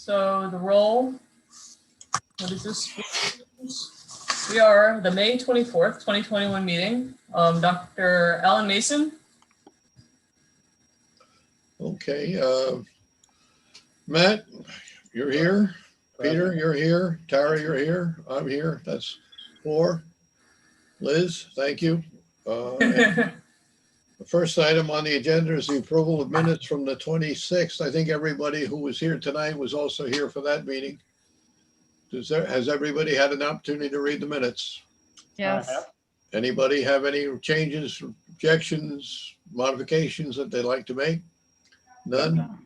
So the roll, what is this? We are the May 24th, 2021 meeting. Dr. Alan Mason. Okay, Matt, you're here. Peter, you're here. Tara, you're here. I'm here. That's 4. Liz, thank you. The first item on the agenda is the approval of minutes from the 26th. I think everybody who was here tonight was also here for that meeting. Has everybody had an opportunity to read the minutes? Yes. Anybody have any changes, objections, modifications that they'd like to make? None?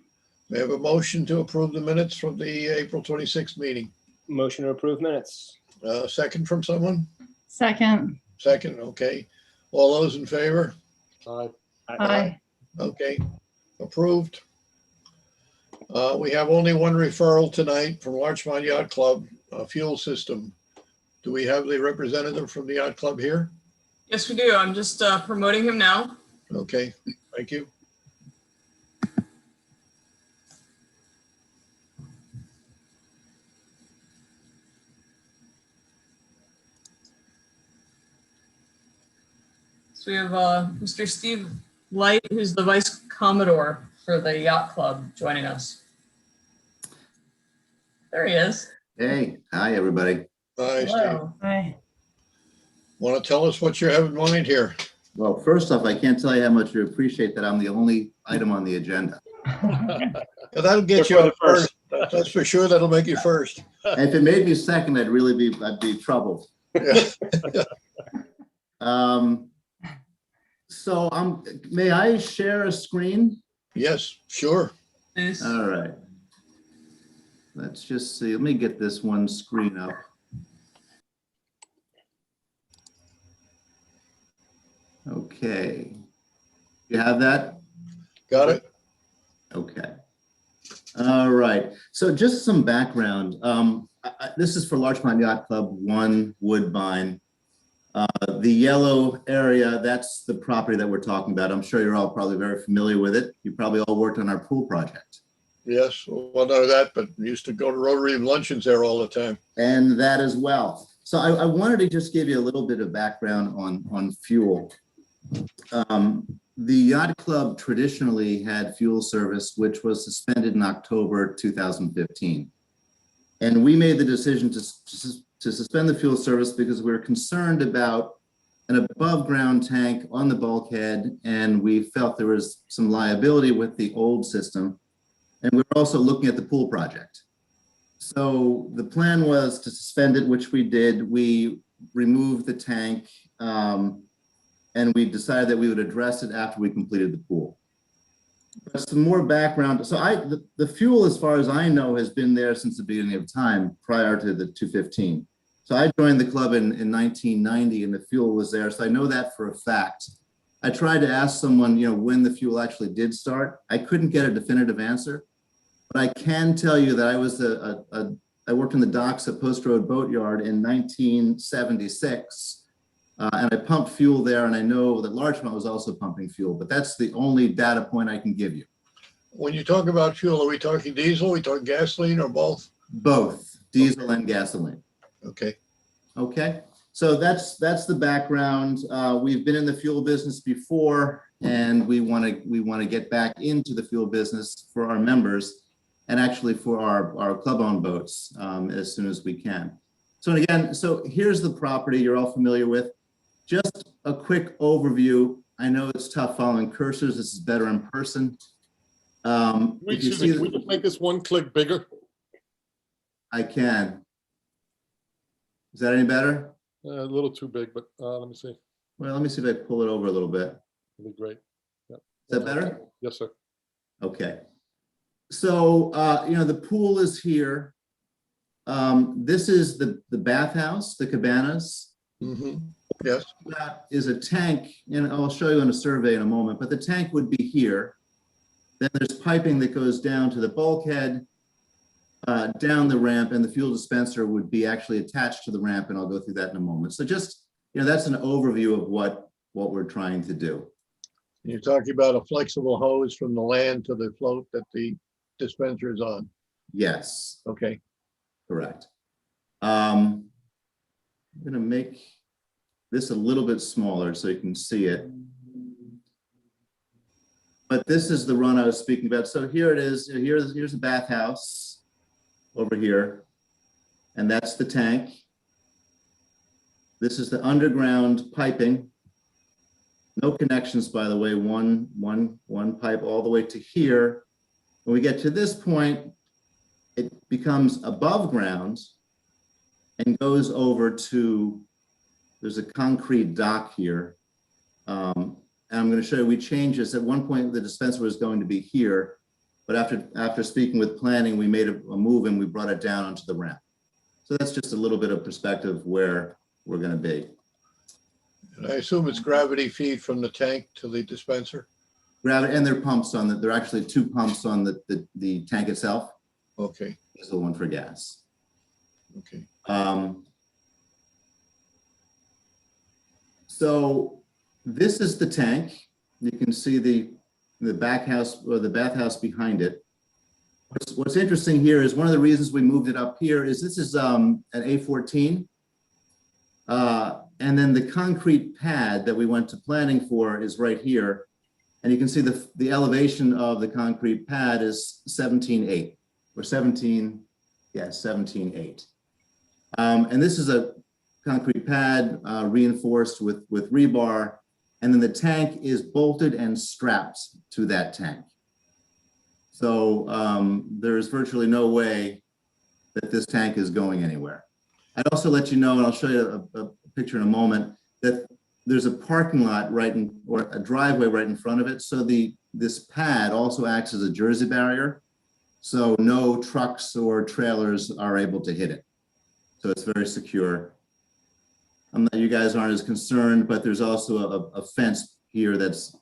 May I have a motion to approve the minutes from the April 26th meeting? Motion to approve minutes. Second from someone? Second. Second, okay. All those in favor? Aye. Aye. Okay, approved. We have only one referral tonight from Larchmont Yacht Club, fuel system. Do we have the representative from the yacht club here? Yes, we do. I'm just promoting him now. Okay, thank you. So we have Mr. Steve Light, who's the Vice Commodore for the Yacht Club, joining us. There he is. Hey, hi, everybody. Hi, Steve. Hello. Aye. Want to tell us what you have in mind here? Well, first off, I can't tell you how much you appreciate that I'm the only item on the agenda. That'll get you up first. That's for sure. That'll make you first. And if it made me second, I'd be troubled. Yeah. So may I share a screen? Yes, sure. Please. All right. Let's just see. Let me get this one screen up. Okay. You have that? Got it. Okay. All right. So just some background. This is for Larchmont Yacht Club 1 Woodbine. The yellow area, that's the property that we're talking about. I'm sure you're all probably very familiar with it. You probably all worked on our pool project. Yes, well, none of that, but we used to go to Rotary luncheons there all the time. And that as well. So I wanted to just give you a little bit of background on fuel. The yacht club traditionally had fuel service, which was suspended in October 2015. And we made the decision to suspend the fuel service because we were concerned about an above ground tank on the bulkhead. And we felt there was some liability with the old system. And we were also looking at the pool project. So the plan was to suspend it, which we did. We removed the tank and we decided that we would address it after we completed the pool. But some more background. So the fuel, as far as I know, has been there since the beginning of time prior to the 215. So I joined the club in 1990 and the fuel was there. So I know that for a fact. I tried to ask someone, when the fuel actually did start. I couldn't get a definitive answer. But I can tell you that I was I worked in the docks at Post Road Boatyard in 1976, and I pumped fuel there. And I know that Larchmont was also pumping fuel, but that's the only data point I can give you. When you talk about fuel, are we talking diesel? Are we talking gasoline or both? Both diesel and gasoline. Okay. Okay. So that's the background. We've been in the fuel business before, and we want to get back into the fuel business for our members. And actually for our club-owned boats as soon as we can. So again, so here's the property you're all familiar with. Just a quick overview. I know it's tough following cursors. This is better in person. Can we just make this one click bigger? I can. Is that any better? A little too big, but let me see. Well, let me see if I pull it over a little bit. That'd be great. Yep. Is that better? Yes, sir. Okay. So, the pool is here. This is the bathhouse, the cabanas. Mm-hmm. Yes. That is a tank, and I'll show you on a survey in a moment, but the tank would be here. Then there's piping that goes down to the bulkhead, down the ramp, and the fuel dispenser would be actually attached to the ramp, and I'll go through that in a moment. So just, that's an overview of what we're trying to do. You're talking about a flexible hose from the land to the float that the dispenser is on. Yes, Okay, correct. I'm gonna make this a little bit smaller so you can see it. But this is the run I was speaking about. So here it is. Here's the bathhouse over here. And that's the tank. This is the underground piping. No connections, by the way, one pipe all the way to here. When we get to this point, it becomes above ground and goes over to, there's a concrete dock here. And I'm going to show you, we changed this. At one point, the dispenser was going to be here, but after speaking with planning, we made a move and we brought it down onto the ramp. So that's just a little bit of perspective where we're going to be. and I assume it's gravity feed from the tank to the dispenser? Gravity, and there are pumps on there are actually two pumps on the tank itself. Okay, There's the one for gas. okay. So this is the tank. You can see the back house or the bathhouse behind it. What's interesting here is one of the reasons we moved it up here is this is an A14. And then the concrete pad that we went to planning for is right here. And you can see the elevation of the concrete pad is 17.8 or 17, yeah, 17.8. And this is a concrete pad reinforced with rebar. And then the tank is bolted and strapped to that tank. So there's virtually no way that this tank is going anywhere. I'd also let you know, and I'll show you a picture in a moment, that there's a parking lot or a driveway right in front of it. So this pad also acts as a Jersey barrier. So no trucks or trailers are able to hit it. So it's very secure. You guys aren't as concerned, but there's also a fence here that's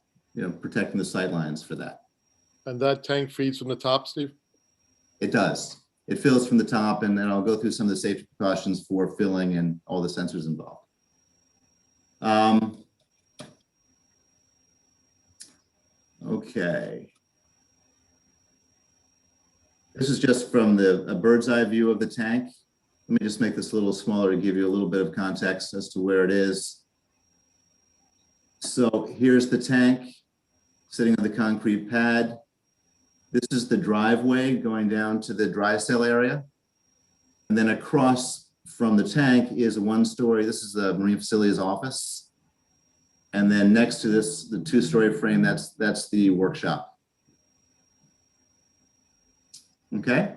protecting the sight lines for that. And that tank feeds from the top, Steve? It does. It fills from the top, and then I'll go through some of the safety precautions for filling and all the sensors involved. Okay. This is just from a bird's eye view of the tank. Let me just make this a little smaller to give you a little bit of context as to where it is. So here's the tank sitting on the concrete pad. This is the driveway going down to the dry cell area. And then across from the tank is a one-story, this is the Marine Facilities office. And then next to this, the two-story frame, that's the workshop. Okay.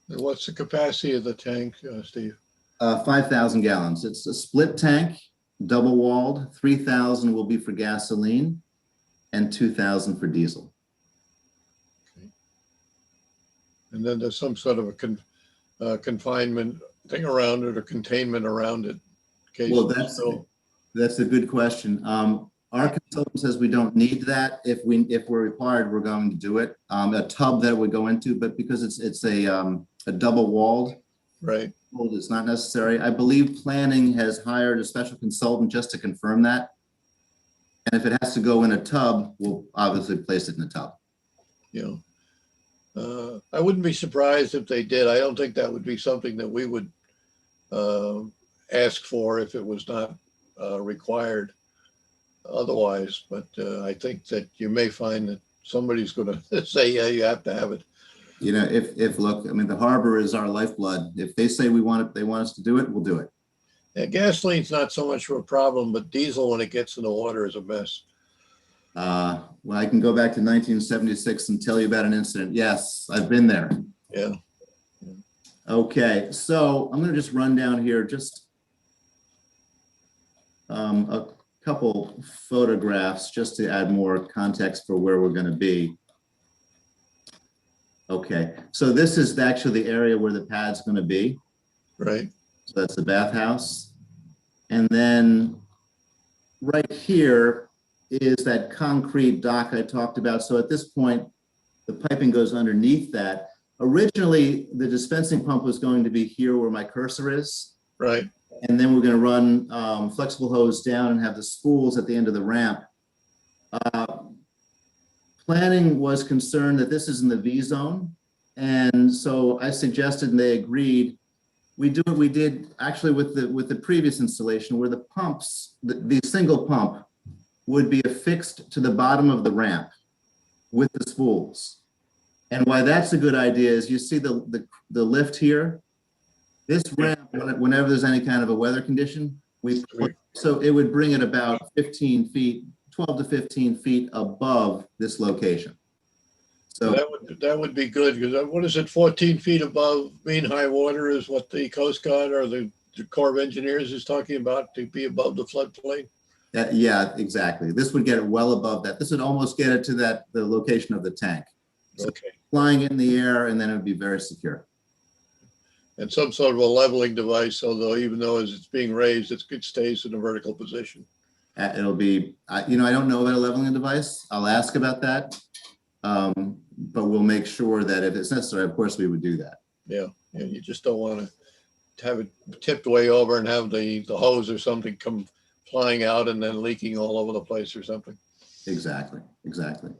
And what's the capacity of the tank, Steve? 5,000 gallons. It's a split tank, double walled. 3,000 will be for gasoline and 2,000 for diesel. Okay. And then there's some sort of a confinement thing around it or containment around it. Well, that's a good question. Our consultant says we don't need that. If we're required, we're going to do it. A tub that it would go into, but because it's a double walled, right? It's not necessary. I believe planning has hired a special consultant just to confirm that. And if it has to go in a tub, we'll obviously place it in a tub. You know, I wouldn't be surprised if they did. I don't think that would be something that we would ask for if it was not required otherwise. But I think that you may find that somebody's going to say, yeah, you have to have it. You know, if look, I mean, the harbor is our lifeblood. If they say we want it, they want us to do it, we'll do it. Yeah, gasoline's not so much of a problem, but diesel, when it gets in the water, is a mess. Well, I can go back to 1976 and tell you about an incident. Yes, I've been there. Yeah. Okay, so I'm going to just run down here just a couple photographs just to add more context for where we're going to be. Okay, so this is actually the area where the pad's going to be. Right. So that's the bathhouse. And then right here is that concrete dock I talked about. So at this point, the piping goes underneath that. Originally, the dispensing pump was going to be here where my cursor is. Right. And then we're going to run flexible hose down and have the spools at the end of the ramp. Planning was concerned that this is in the V zone. And so I suggested and they agreed. We do what we did actually with the previous installation where the pumps, the single pump would be affixed to the bottom of the ramp with the spools. And why that's a good idea is you see the lift here. This ramp, whenever there's any kind of a weather condition, so it would bring it about 15 feet, 12 to 15 feet above this location. So That would be good, because what is it, 14 feet above mean high water is what the Coast Guard or the Corps of Engineers is talking about, to be above the floodplain? yeah, exactly. This would get it well above that. This would almost get it to the location of the tank. So Okay. flying it in the air, and then it would be very secure. And some sort of a leveling device, although even though as it's being raised, it stays in a vertical position. It'll be, you know, I don't know about a leveling device. I'll ask about that. But we'll make sure that if it's necessary, of course, we would do that. Yeah, you just don't want to have it tipped way over and have the hose or something come flying out and then leaking all over the place or something. Exactly, exactly.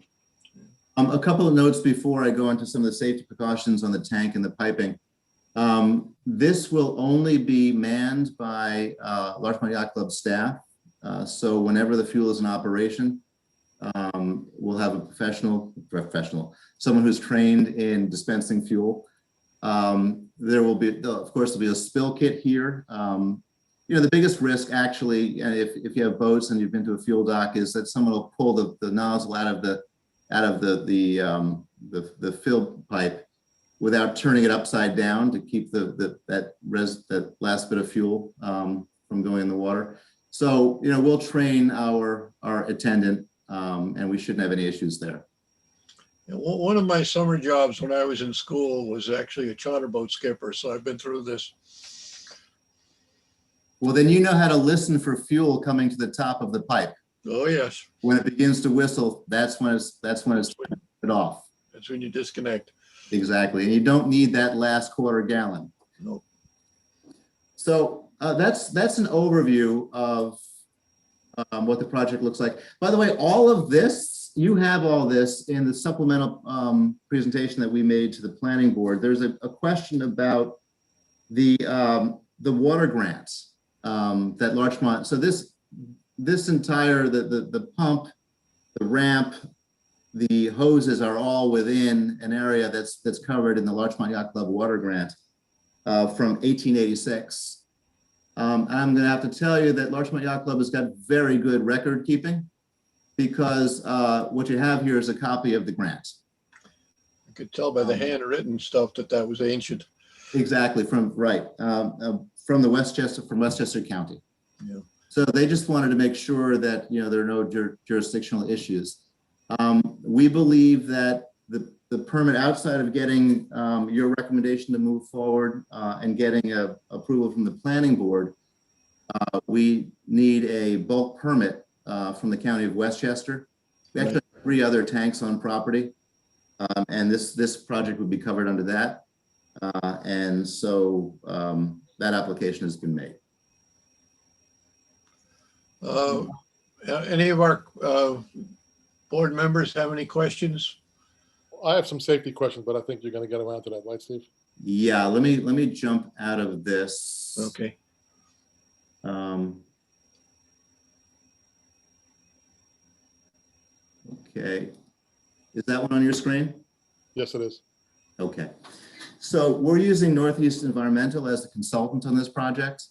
A couple of notes before I go into some of the safety precautions on the tank and the piping. This will only be manned by Larchmont Yacht Club staff. So whenever the fuel is in operation, we'll have a professional, someone who's trained in dispensing fuel. There will be, of course, there'll be a spill kit here. You know, the biggest risk actually, if you have boats and you've been to a fuel dock, is that someone will pull the nozzle out of the fill pipe without turning it upside down to keep that last bit of fuel from going in the water. So, you know, we'll train our attendant, and we shouldn't have any issues there. One of my summer jobs when I was in school was actually a charter boat skipper, so I've been through this. Well, then you know how to listen for fuel coming to the top of the pipe. Oh, yes. When it begins to whistle, that's when it's put off. That's when you disconnect. Exactly, and you don't need that last quarter gallon. Nope. So that's an overview of what the project looks like. By the way, all of this, you have all this in the supplemental presentation that we made to the planning board. There's a question about the water grants that Larchmont. So this entire the pump, the ramp, the hoses are all within an area that's covered in the Larchmont Yacht Club water grant from 1886. I'm going to have to tell you that Larchmont Yacht Club has got very good record keeping, because what you have here is a copy of the grant. You could tell by the handwritten stuff that was ancient. Exactly, from Westchester County. Yeah. So they just wanted to make sure that, you know, there are no jurisdictional issues. We believe that the permit, outside of getting your recommendation to move forward and getting approval from the planning board, we need a bulk permit from the county of Westchester. We actually have 3 other tanks on property, and this project would be covered under that. And so that application has been made. Any of our board members have any questions? I have some safety questions, but I think you're going to get around to that, right, Steve? Yeah, let me jump out of this. Okay. Okay, is that one on your screen? Yes, it is. Okay, so we're using Northeast Environmental as the consultant on this project.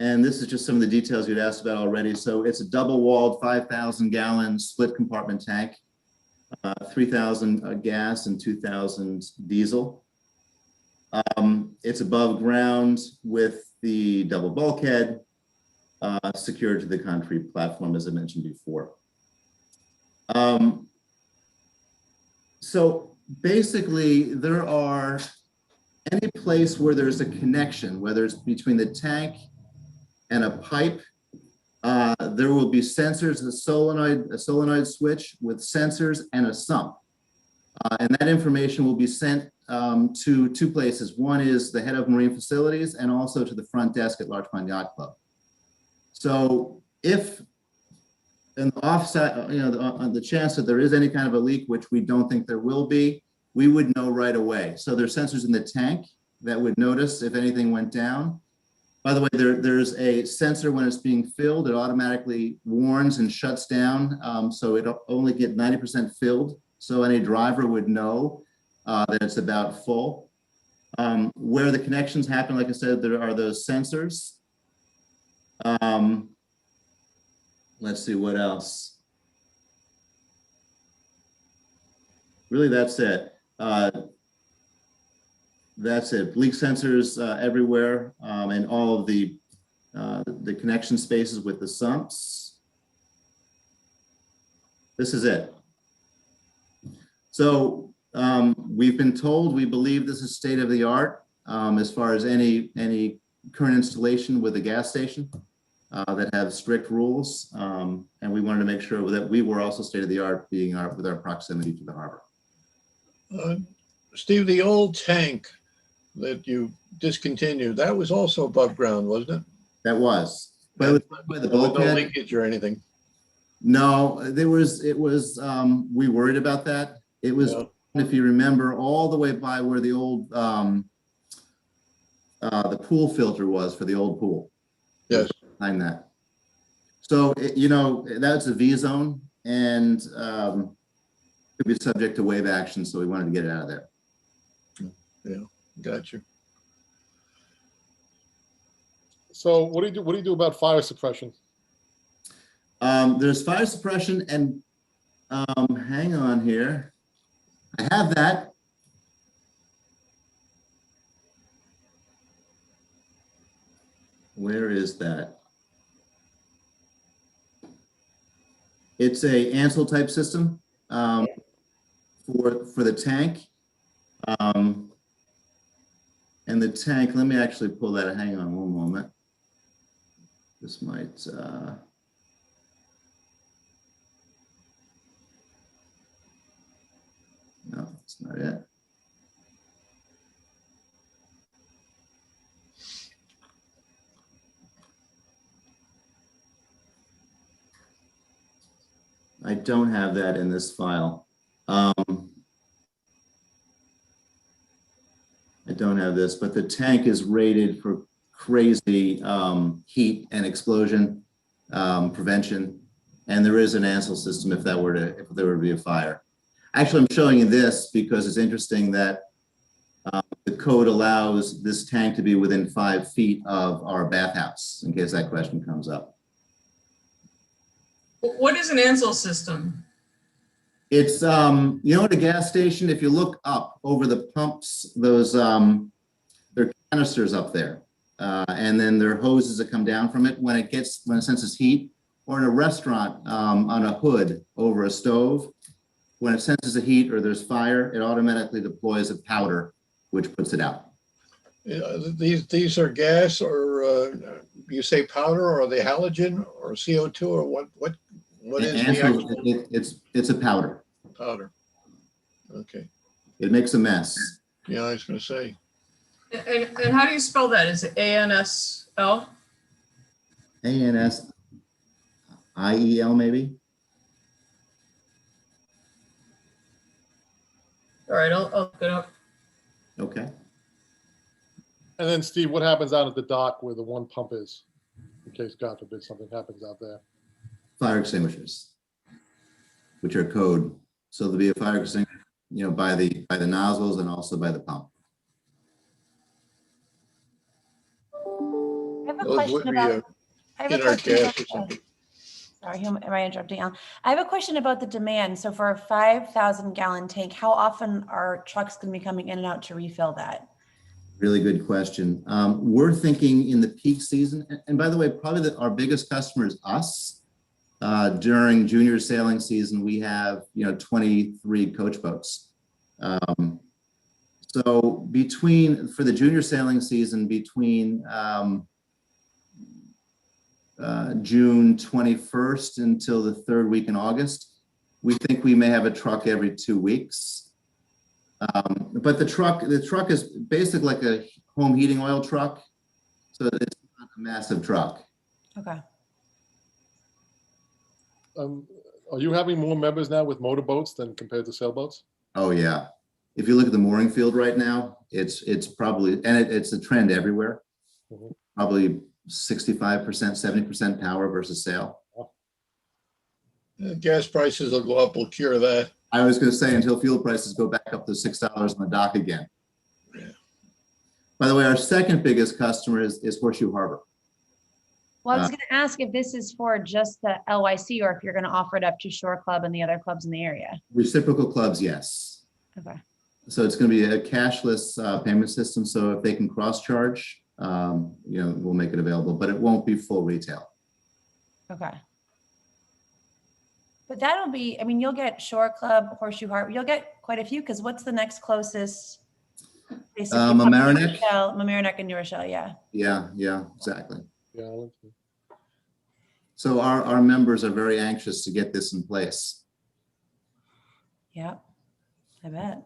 And this is just some of the details you'd asked about already. So it's a double-walled 5,000-gallon split compartment tank, 3,000 gas and 2,000 diesel. It's above ground with the double bulkhead secured to the concrete platform, as I mentioned before. So basically, there are any place where there's a connection, whether it's between the tank and a pipe, there will be sensors, a solenoid switch with sensors and a sump. And that information will be sent to 2 places. One is the head of marine facilities, and also to the front desk at Larchmont Yacht Club. So if in the offset, you know, on the chance that there is any kind of a leak, which we don't think there will be, we would know right away. So there's sensors in the tank that would notice if anything went down. By the way, there's a sensor when it's being filled, it automatically warns and shuts down. So it'll only get 90% filled. So any driver would know that it's about full. Where the connections happen, like I said, there are those sensors. Let's see what else. Really, that's it. That's it. Leak sensors everywhere, and all of the connection spaces with the sumps. This is it. So we've been told, we believe this is state of the art as far as any current installation with a gas station that have strict rules, and we wanted to make sure that we were also state of the art, being with our proximity to the harbor. Steve, the old tank that you discontinued, that was also above ground, wasn't it? That was, but it was by the There was no bulkhead. leakage or anything. No, it was, we worried about that. It was, Yeah. if you remember, all the way by where the old, the pool filter was for the old pool. Yes. Behind that. So, you know, that's a V zone and could be subject to wave action. So we wanted to get it out of there. Yeah, got you. So what do you do about fire suppression? There's fire suppression and hang on here. I have that. Where is that? It's a Ansel type system for the tank. And the tank, let me actually pull that. Hang on one moment. This might, no, that's not it. I don't have that in this file. I don't have this, but the tank is rated for crazy heat and explosion prevention. And there is an Ansel system if there were to be a fire. Actually, I'm showing you this because it's interesting that the code allows this tank to be within 5 feet of our bathhouse, in case that question comes up. What is an Ansel system? It's, you know, at a gas station, if you look up over the pumps, those, there are canisters up there. And then there are hoses that come down from it when it senses heat, or in a restaurant on a hood over a stove. When it senses the heat or there's fire, it automatically deploys a powder, which puts it out. These are gas, or you say powder, or are they halogen or CO2, or what is the actual It's a powder. powder? Okay. It makes a mess. Yeah, I was going to say. And how do you spell that? Is it ANSL? ANSIEL maybe? All right, I'll look it up. Okay. And then Steve, what happens out at the dock where the one pump is, in case God forbid something happens out there? Fire extinguishers, which are code. So there'll be a fire extinguisher, you know, by the nozzles and also by the pump. I have a Those would question be about. I have a in our question gas about or something. sorry, who am I interrupting, Alan? I have a question about the demand. So for a 5,000 gallon tank, how often are trucks going to be coming in and out to refill that? Really good question. We're thinking in the peak season, and by the way, probably our biggest customer is us. During junior sailing season, we have 23 coach boats. So for the junior sailing season, between June 21st until the 3rd week in August, we think we may have a truck every 2 weeks. But the truck is basically like a home heating oil truck. So it's not a massive truck. Okay. Are you having more members now with motorboats than compared to sailboats? Oh yeah. If you look at the mooring field right now, it's probably, and it's a trend everywhere. Mhm. Probably 65%, 70% power versus sail. Gas prices will go up, will cure that. I was going to say until fuel prices go back up to $6 on the dock again. Yeah. By the way, our second biggest customer is Horseshoe Harbor. Well, I was going to ask if this is for just the LYC or if you're going to offer it up to Shore Club and the other clubs in the area. Reciprocal clubs, yes. Okay. So it's going to be a cashless payment system. So if they can cross charge, we'll make it available, but it won't be full retail. Okay. But that'll be, I mean, you'll get Shore Club, Horseshoe Harbor, you'll get quite a few, because what's the next closest? Basically, Mamaroneck. Mamaroneck and New Rochelle, yeah. Yeah, exactly. Yeah. So our members are very anxious to get this in place. Yeah, I bet.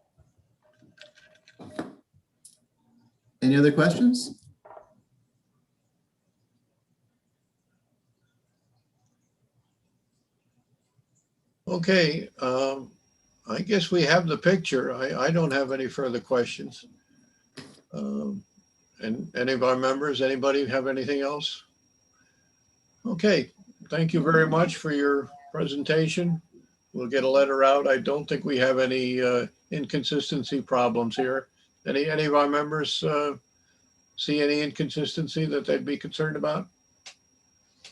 Any other questions? Okay, I guess we have the picture. I don't have any further questions. And any of our members, anybody have anything else? Okay, thank you very much for your presentation. We'll get a letter out. I don't think we have any inconsistency problems here. Any of our members see any inconsistency that they'd be concerned about?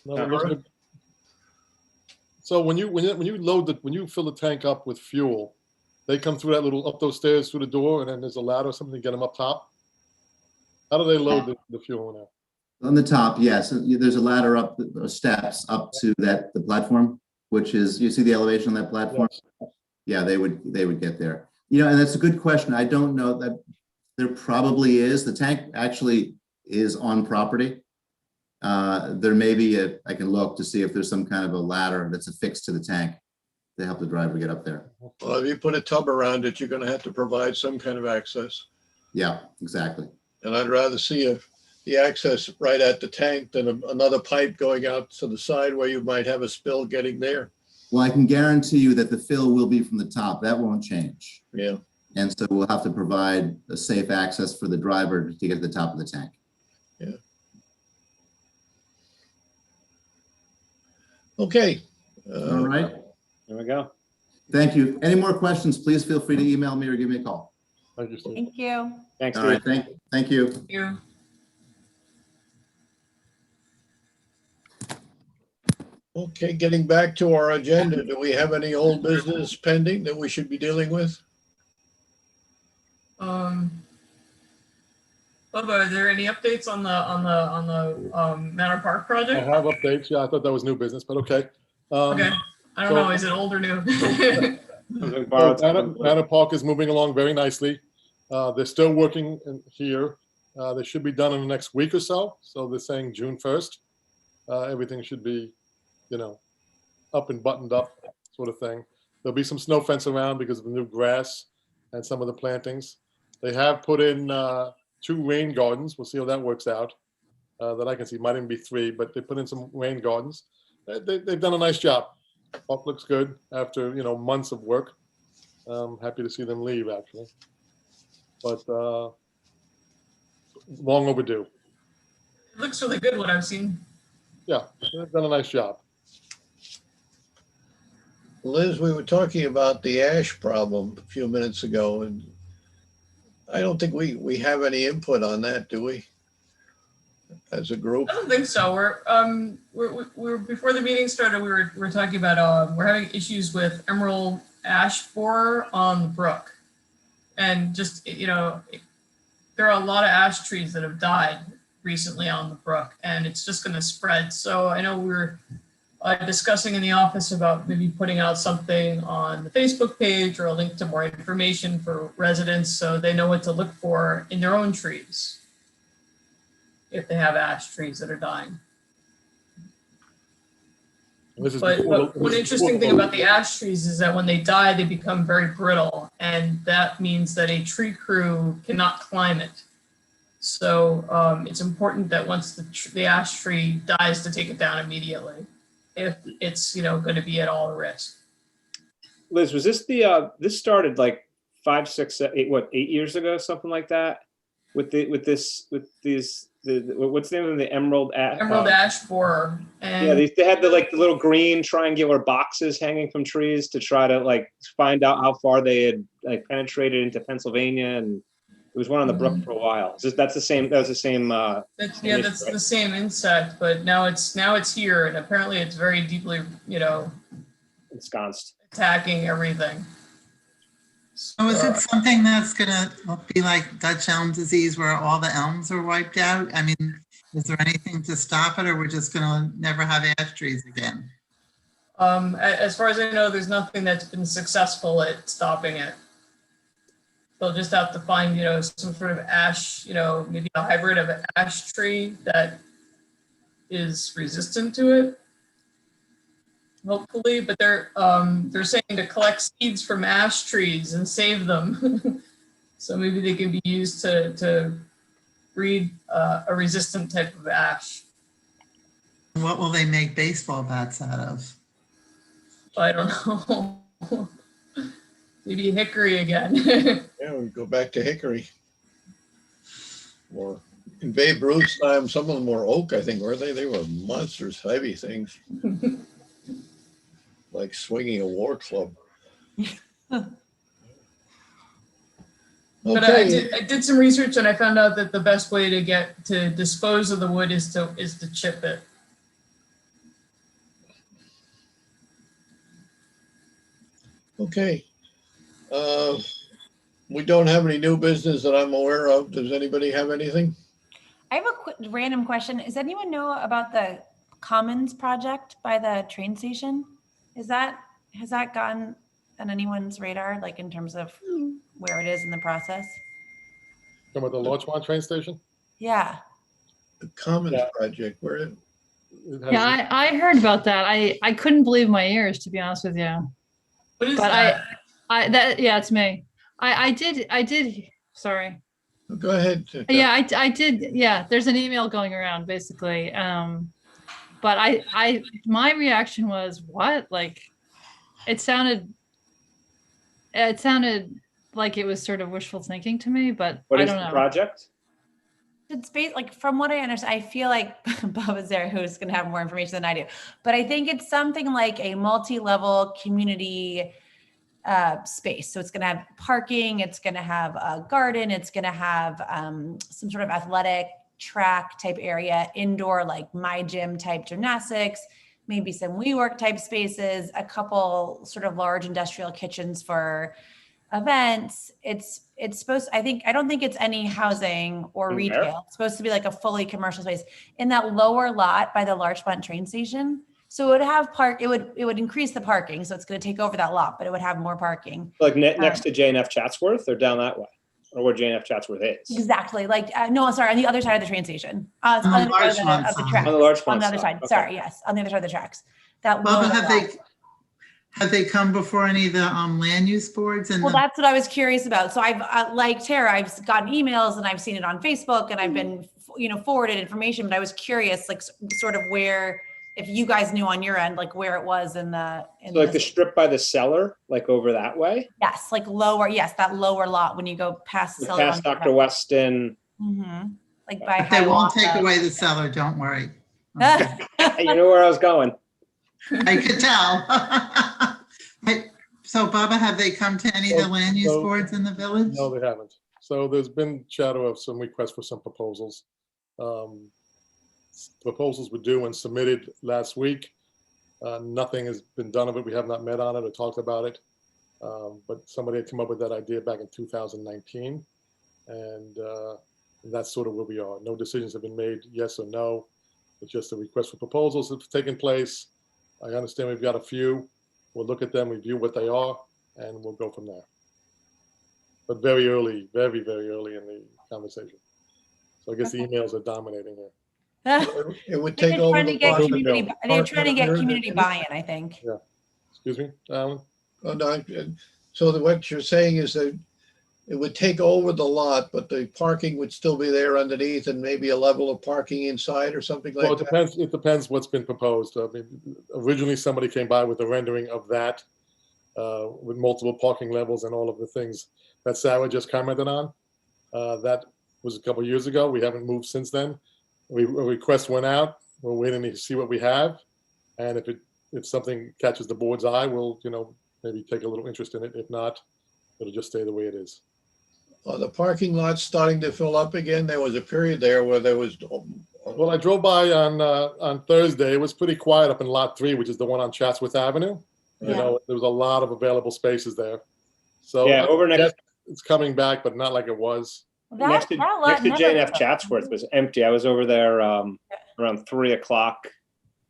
No, it looks good. So when you fill the tank up with fuel, they come through up those stairs through the door, and then there's a ladder or something to get them up top. How do they load the fuel in there? On the top, yes. There's a ladder up, steps up to the platform, which is, you see the elevation on that platform? Yes. Yeah, they would get there. And that's a good question. I don't know that there probably is. The tank actually is on property. There may be I can look to see if there's some kind of a ladder that's affixed to the tank to help the driver get up there. Well, if you put a tub around it, you're going to have to provide some kind of access. Yeah, exactly. And I'd rather see the access right at the tank than another pipe going out to the side where you might have a spill getting there. Well, I can guarantee you that the fill will be from the top. That won't change. Yeah. And so we'll have to provide a safe access for the driver to get to the top of the tank. Yeah. Okay. All right. There we go. Thank you. Any more questions, please feel free to email me or give me a call. Thank you, Steve. Thank you. Thanks, All right. Steve. Thank you. Thank you. Okay, getting back to our agenda, do we have any old business pending that we should be dealing with? Bubba, are there any updates on the Manor Park I project? have updates. Yeah, I thought that was new business, but okay. Okay, I don't so- know, is it old or new? Manor Park is moving along very nicely. They're still working here. They should be done in the next week or so. So they're saying June 1st. Everything should be, up and buttoned up sort of thing. There'll be some snow fence around because of the new grass and some of the plantings. They have put in 2 rain gardens. We'll see how that works out. That I can see, might even be 3, but they put in some rain gardens. They've done a nice job. Park looks good after, months of work. I'm happy to see them leave, actually. But long overdue. It looks really good, what I've seen. Yeah, they've done a nice job. Liz, we were talking about the ash problem a few minutes ago, and I don't think we have any input on that, do we? As a group? I don't think so. We're before the meeting started, we were talking about we're having issues with emerald ash borer on the brook, and just there are a lot of ash trees that have died recently on the brook, and it's just going to spread. So I know we're discussing in the office about maybe putting out something on the Facebook page or a link to more information for residents so they know what to look for in their own trees if they have ash trees that are dying. But one interesting thing about the ash trees is that when they die, they become very brittle, and that means that a tree crew cannot climb it. So it's important that once the ash tree dies to take it down immediately if it's going to be at all risk. Liz, was this this started like 5, 6, 8, 8 years ago, something like that. What's the name of the emerald? Emerald ash borer. And Yeah, they had the little green triangular boxes hanging from trees to try to find out how far they had penetrated into Pennsylvania, and it was one on the brook for a while. That's the same. That was the same. that's the same insect, but now it's here, and apparently it's very deeply, ensconced. attacking everything. So is it something that's gonna be like Dutch elm disease where all the elms are wiped out? I mean, is there anything to stop it, or we're just gonna never have ash trees again? As far as I know, there's nothing that's been successful at stopping it. They'll just have to find, some sort of ash, maybe a hybrid of an ash tree that is resistant to it. Hopefully, but they're saying to collect seeds from ash trees and save them. So maybe they can be used to breed a resistant type of ash. What will they make baseball bats out of? I don't know. Maybe hickory again. Yeah, we go back to hickory. Or in Babe Ruth's time, some of them were oak, I think, were they? They were monsters, heavy things. Like swinging a war club. But Okay, I did some research, and I found out that the best way to dispose of the wood is to chip it. okay. We don't have any new business that I'm aware of. Does anybody have anything? I have a quick random question. Does anyone know about the Commons project by the train station? Has that gotten on anyone's radar, in terms of where it is in the process? Come with the Larchmont train station? Yeah. The Commons Project, where it, It has- Yeah, I heard about that. I couldn't believe my ears, to be honest with you. What is But that? yeah, it's me. I did, sorry. go ahead. Yeah, I did. Yeah, there's an email going around basically. But my reaction was, what? It sounded like it was sort of wishful thinking to me, but What I is don't the know. project? It's from what I understand, I feel like Bob is there, who's going to have more information than I do. But I think it's something like a multi-level community space. So it's going to have parking, it's going to have a garden, it's going to have some sort of athletic track type area, indoor, my gym type gymnastics, maybe some WeWork type spaces, a couple sort of large industrial kitchens for events. It's supposed, I don't think it's any housing or In retail. where? It's supposed to be a fully commercial space in that lower lot by the Larchmont train station. So it would have it would increase the parking. So it's going to take over that lot, but it would have more parking. Next to J&F Chatsworth, or down that way? Or where J&F Chatsworth is? Exactly. No, sorry, on the other side of the train station. On the On the other side Larchmont of the side. tracks. On the Larchmont On the other side, side. okay. Sorry, yes, on the other side of the tracks. That Bubba, lower have they come before any of the land use boards and Well, the, that's what I was curious about. So I've, like Tara, I've gotten emails and I've seen it on Facebook and I've been, forwarded information, but I was curious, sort of where, if you guys knew on your end, where it was in the. So the strip by the cellar, over that way? Yes, lower, yes, that lower lot when you go past the cellar. Past Dr. Weston. Mm-hmm. By but they won't take Hiawatha. away the cellar, don't worry. You know where I was going. I could tell. So Bubba, have they come to any of the land use boards in the village? No, they haven't. So there's been chatter of some requests for some proposals. Proposals were due and submitted last week. Nothing has been done of it. We have not met on it or talked about it. But somebody had come up with that idea back in 2019. And that's sort of where we are. No decisions have been made, yes or no. It's just a request for proposals that's taken place. I understand we've got a few. We'll look at them, review what they are, and we'll go from there. But very early, very, very early in the conversation. So I guess the emails are dominating here. it would They're take over trying to the get parking community, lot. they're trying to get Parking community lot. buy-in, I think. Excuse me, Alan? Oh, no, so what you're saying is that it would take over the lot, but the parking would still be there underneath and maybe a level of parking inside or something Well, like it that? depends. It depends what's been proposed. I mean, originally somebody came by with a rendering of that with multiple parking levels and all of the things. that Sarah just commented on. That was a couple of years ago. We haven't moved since then. A request went out. We're waiting to see what we have. And if something catches the board's eye, we'll, maybe take a little interest in it. If not, it'll just stay the way it is. Are the parking lots starting to fill up again? There was a period there where there was. Well, I drove by on Thursday. It was pretty quiet up in Lot 3, which is the one on Chatsworth Avenue. Yeah. There was a lot of available spaces there. So Yeah, over next- yes, it's coming back, but not like it was. Next to J&F Chatsworth was empty. I was over there around 3 o'clock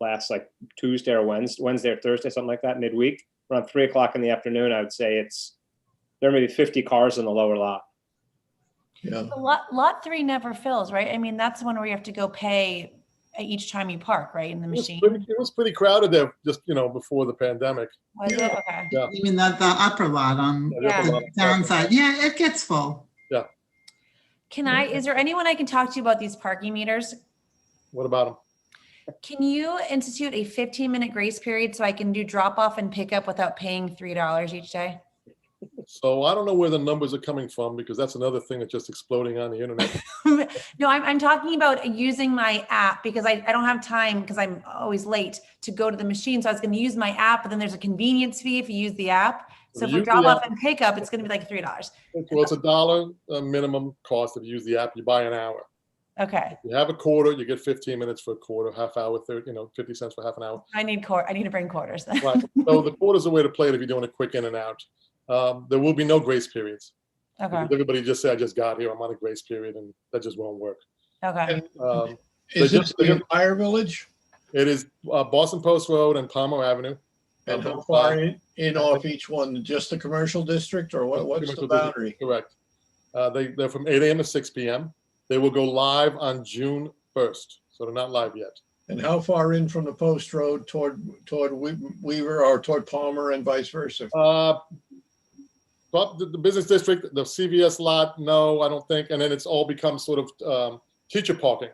last like Tuesday or Wednesday or Thursday, something like that, midweek. Around 3 o'clock in the afternoon, I would say there may be 50 cars in the lower lot. Yeah. Lot 3 never fills, right? I mean, that's the one where you have to go pay each time you park, right, in the machine. It was pretty crowded there just, before the pandemic. Was it? Okay. Yeah. You mean the upper lot on Yeah, the upper the lot. downside? Yeah, it gets full. Is there anyone I can talk to about these parking meters? What about them? Can you institute a 15-minute grace period so I can do drop off and pick up without paying $3 each day? So I don't know where the numbers are coming from, because that's another thing that's just exploding on the internet. No, I'm talking about using my app, because I don't have time, because I'm always late to go to the machine. So I was going to use my app, but then there's a convenience fee if you use the app. So for drop off and pick up, it's going to be like $3. Well, it's $1 minimum cost if you use the app. You buy an hour. Okay. You have a quarter, you get 15 minutes for a quarter, half hour, 50 cents for half an hour. I need to bring quarters then. Right. So the quarter's a way to play it if you're doing a quick in and out. There will be no grace periods. Okay. Everybody just say, I just got here, I'm on a grace period, and that just won't work. Okay. Is this the entire village? It is Boston Post Road and Palmer Avenue. And how far in off each one? Just the commercial district, or what's the boundary? Correct. They're from 8 a.m. to 6 p.m. They will go live on June 1st, so they're not live yet. And how far in from the post road toward Weaver or toward Palmer and vice versa? But the business district, the CVS lot, no, I don't think. And then it's all become sort of teacher parking,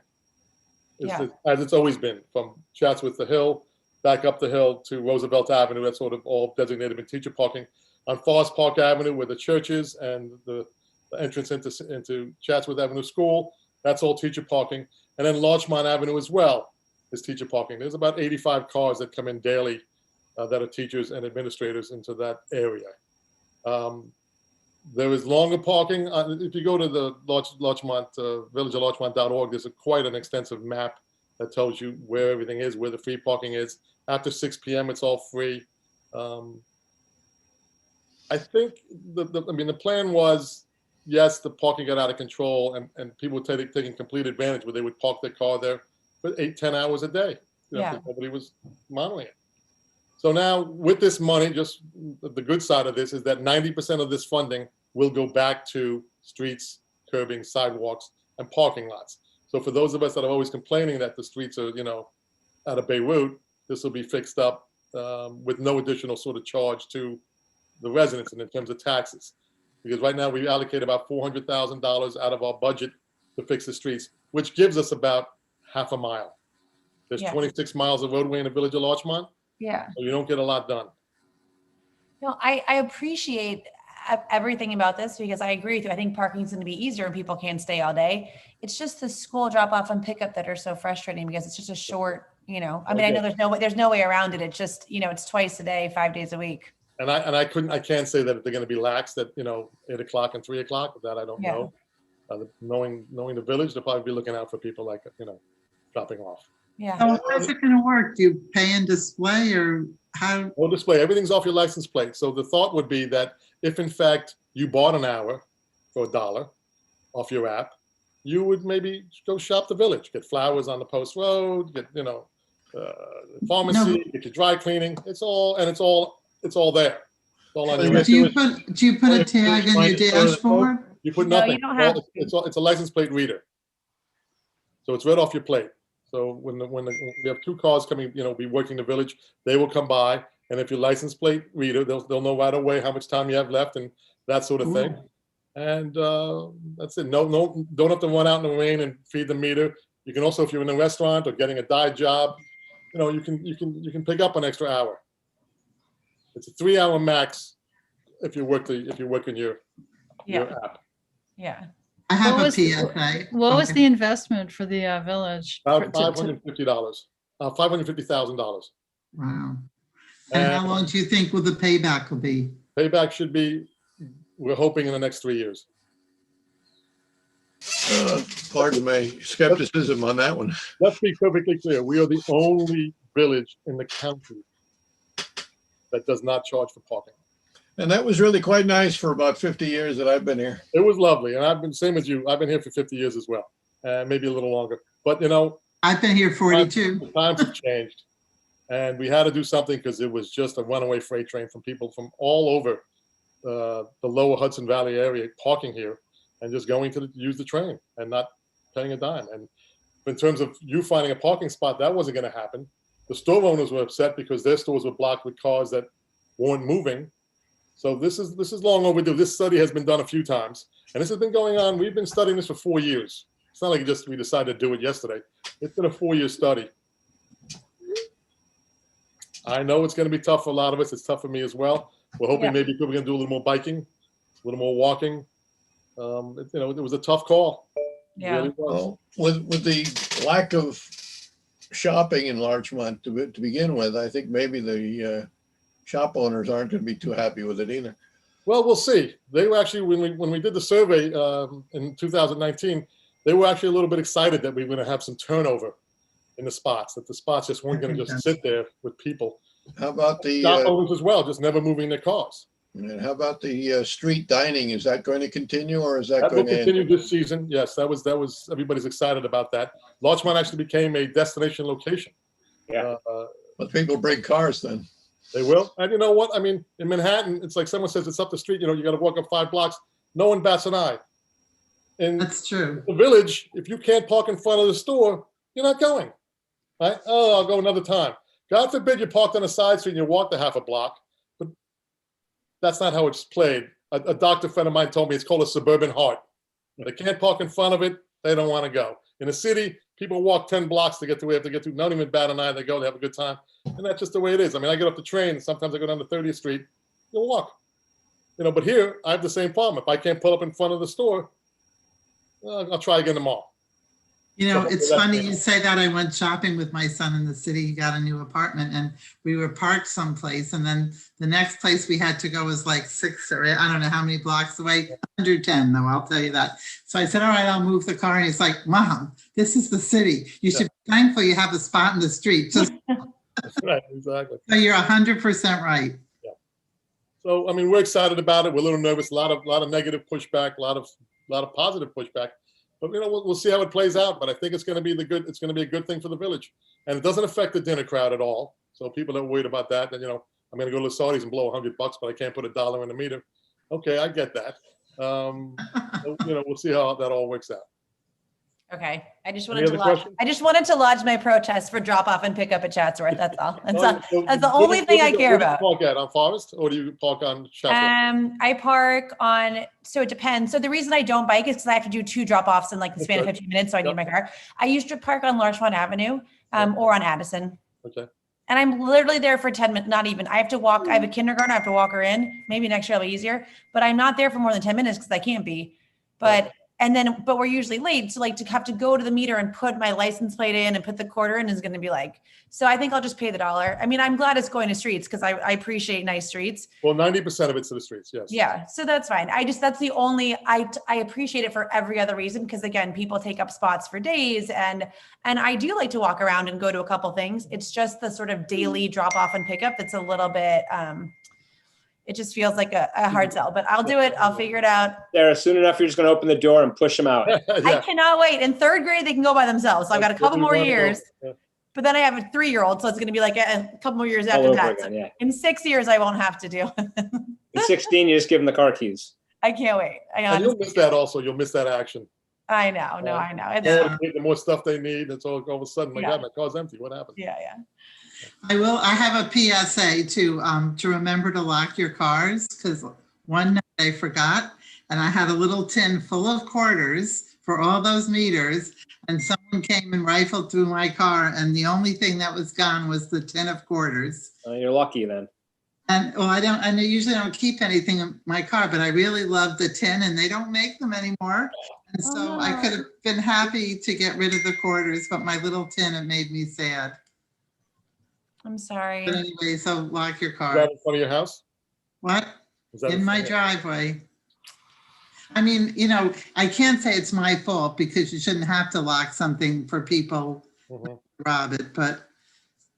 as it's always been, from Chatsworth the Hill, back up the hill to Roosevelt Avenue. That's sort of all designated in teacher parking. On Forest Park Avenue, where the church is and the entrance into Chatsworth Avenue School, that's all teacher parking. And then Larchmont Avenue as well is teacher parking. There's about 85 cars that come in daily that are teachers and administrators into that area. There is longer parking. If you go to the Larchmont, villageoflarchmont.org, there's quite an extensive map that tells you where everything is, where the free parking is. After 6 p.m., it's all free. I think the plan was, yes, the parking got out of control, and people were taking complete advantage, where they would park their car there for 8-10 hours a day. Because nobody was monitoring it. So now with this money, just the good side of this is that 90% of this funding will go back to streets, curbing, sidewalks, and parking lots. So for those of us that are always complaining that the streets are, out of Beirut, this will be fixed up with no additional sort of charge to the residents in terms of taxes. Because right now we allocate about $400,000 out of our budget to fix the streets, which gives us about half a mile. There's 26 miles of roadway in the village of Larchmont. Yeah. So you don't get a lot done. No, I appreciate everything about this, because I agree with you. I think parking is going to be easier and people can't stay all day. It's just the school drop off and pickup that are so frustrating, because it's just a short, I know there's no way around it. It's just, it's twice a day, 5 days a week. And I can't say that they're going to be lax at 8 o'clock and 3 o'clock. That I don't know. Knowing the village, they'll probably be looking out for people like dropping off. Yeah. So how is it going to work? Do you pay and display, or how? No display. Everything's off your license plate. So the thought would be that if in fact you bought an hour for $1 off your app, you would maybe go shop the village, get flowers on the post road, get pharmacy, get your dry cleaning. It's all there. It's all on your. Do you put a tag on your dashboard? You put No, nothing. you don't have to. It's a license plate reader. So it's right off your plate. So when we have two cars coming, be working the village, they will come by, and if your license plate reader, they'll know right away how much time you have left and that sort of thing. And that's it. No, don't have to run out in the rain and feed the meter. You can also, if you're in a restaurant or getting a dye job, you can pick up an extra hour. It's a 3-hour max if you're working your your Yeah. app. Yeah. I have What a was- PSA. What was Okay. the investment for the village? About For- to- $550, $550,000. Wow. And how And long do you think will the payback will be? payback should be, we're hoping in the next 3 years. Pardon my skepticism on that one. Let's be perfectly clear. We are the only village in the county that does not charge for parking. And that was really quite nice for about 50 years that I've been here. It was lovely. And I've been, same as you, I've been here for 50 years as well, maybe a little longer. But, you know, I've been here 42. the times have changed. And we had to do something because it was just a runaway freight train from people from all over the lower Hudson Valley area parking here and just going to use the train and not paying a dime. And in terms of you finding a parking spot, that wasn't going to happen. The store owners were upset because their stores were blocked with cars that weren't moving. So this is long overdue. This study has been done a few times, and this has been going on. We've been studying this for 4 years. It's not like just we decided to do it yesterday. It's been a 4-year study. I know it's going to be tough for a lot of us. It's tough for me as well. We're hoping Yeah. maybe people can do a little more biking, a little more walking. It was a tough call. It Yeah. really was. Well, with the lack of shopping in Larchmont to begin with, I think maybe the shop owners aren't going to be too happy with it either. Well, we'll see. They were actually, when we did the survey in 2019, they were actually a little bit excited that we were going to have some turnover in the spots, that the spots just weren't going to just sit there with people. How about Shop the owners as well, just never moving their cars. and how about the street dining? Is that going to continue, or is that That will going to continue end? this season. Yes, that was everybody's excited about that. Larchmont actually became a destination location. Yeah. But people bring cars then. They will. And you know what? I mean, in Manhattan, it's like someone says it's up the street, you got to walk up 5 blocks. No one bats an eye. In That's true. the village, if you can't park in front of the store, you're not going. Right? Oh, I'll go another time. God forbid you parked on a side street and you walked a half a block. But that's not how it's played. A doctor friend of mine told me it's called a suburban heart. If they can't park in front of it, they don't want to go. In a city, people walk 10 blocks to get to where they have to get to. Not even bat an eye. They go, they have a good time. And that's just the way it is. I mean, I get off the train, and sometimes I go down to 30th Street, you'll walk. But here, I have the same problem. If I can't pull up in front of the store, I'll try again tomorrow. It's funny you say that. I went shopping with my son in the city. He got a new apartment and we were parked someplace. And then the next place we had to go was like 6 or 8, I don't know how many blocks away, under 10 though, I'll tell you that. So I said, all right, I'll move the car. And he's like, Mom, this is the city. You should be thankful you have a spot in the street. Just Right, exactly. so you're 100% right. So, I mean, we're excited about it. We're a little nervous, a lot of negative pushback, a lot of positive pushback. But we'll see how it plays out. But I think it's going to be a good thing for the village, and it doesn't affect the dinner crowd at all. So people are worried about that. Then I'm going to go to Saudi's and blow $100, but I can't put $1 in the meter. Okay, I get that. We'll see how that all works out. Okay. I just Any wanted to other lodge. questions? I just wanted to lodge my protest for drop off and pick up at Chatsworth. That's all. That's all. So That's the where only do- thing where I do you- care where do you about. Park at on Forest, or do you park on Chatsworth? I park on, so it depends. So the reason I don't bike is because I have to do 2 drop-offs in like the span of Okay. 15 minutes. So I need Yep. my car. I used to park on Larchmont Avenue or on Addison. Okay. And I'm literally there for 10 minutes, not even. I have to walk. I have a kindergarten. I have to walk her in. Maybe next year it'll be easier. But I'm not there for more than 10 minutes because I can't be. But we're usually late. So like to have to go to the meter and put my license plate in and put the quarter in is going to be like, so I think I'll just pay the $1. I mean, I'm glad it's going to streets because I appreciate nice streets. Well, 90% of it's to the streets. Yes. Yeah. So that's fine. That's the only, I appreciate it for every other reason. Cause again, people take up spots for days and I do like to walk around and go to a couple things. It's just the sort of daily drop off and pickup. That's a little bit, it just feels like a hard sell, but I'll do it. I'll figure it out. Sarah, soon enough, you're just going to open the door and push them out. I Yeah. cannot wait. In 3rd grade, they can go by themselves. So I've got a couple more years, Yeah. but then I have a 3-year-old. So it's going to be like a couple more years All after over that. again, So yeah. in 6 years, I won't have to do. In 16, you just give them the car keys. I can't wait. I And you'll honestly, miss that also. You'll miss that action. I know. No, I know. It's, The more stuff they need, it's all of a sudden, my Yeah. God, my car's empty. What happened? yeah. I have a PSA to remember to lock your cars, because one night I forgot and I had a little tin full of quarters for all those meters, and someone came and rifled through my car and the only thing that was gone was the tin of quarters. You're lucky then. And, well, I usually don't keep anything in my car, but I really love the tin and they don't make them anymore. And Oh, so I no. could have been happy to get rid of the quarters, but my little tin, it made me sad. I'm sorry. But anyway, so lock your Is car. that in front of your house? What? Is that In my front of- driveway. I mean, you know, I can't say it's my fault because you shouldn't have to lock something for people Mhm. to rob it, but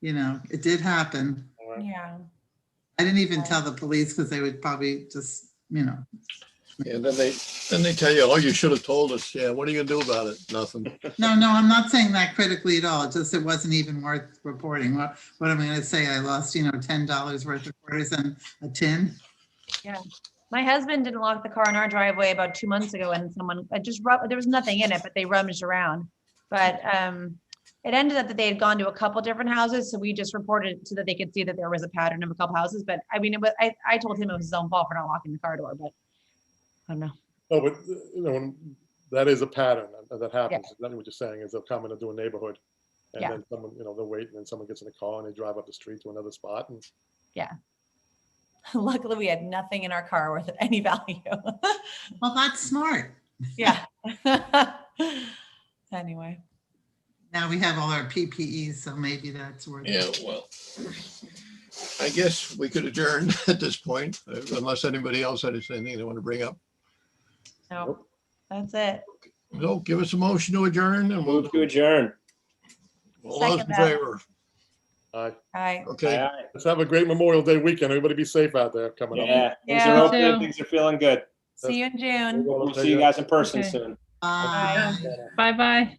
you know, it did happen. All right. Yeah. I didn't even tell the police because they would probably just, you know. Yeah, then they tell you, oh, you should have told us. Yeah, what are you gonna do about it? Nothing. No, I'm not saying that critically at all. Just it wasn't even worth reporting. What am I going to say? I lost, you know, $10 worth of quarters and a tin. My husband didn't lock the car in our driveway about 2 months ago and someone there was nothing in it, but they rummaged around. But it ended up that they had gone to a couple different houses. So we just reported it so that they could see that there was a pattern of a couple houses. But I mean, I told him it was his own fault for not locking the car door, but I don't know. No, but you know, that is a pattern that happens. That's what you're saying is they'll come into a neighborhood and Yeah. then someone, you know, they'll wait and then someone gets in a car and they drive up the street to another spot. And Luckily, we had nothing in our car worth of any value. Well, that's smart. Yeah. Anyway. Now we have all our PPEs, so maybe that's worth Yeah, it. well, I guess we could adjourn at this point, unless anybody else had anything they want to bring up. No, that's it. So give us a motion to adjourn and we'll, Move to adjourn. all those in Second that. favor. all right, All right. Okay, Aye. let's have a great Memorial Day weekend. Everybody be safe out there coming up. Yeah, things Yeah. are open. Too. Things are feeling good. See you in June. We'll see you guys in person Okay. soon. Bye. Bye. Bye-bye.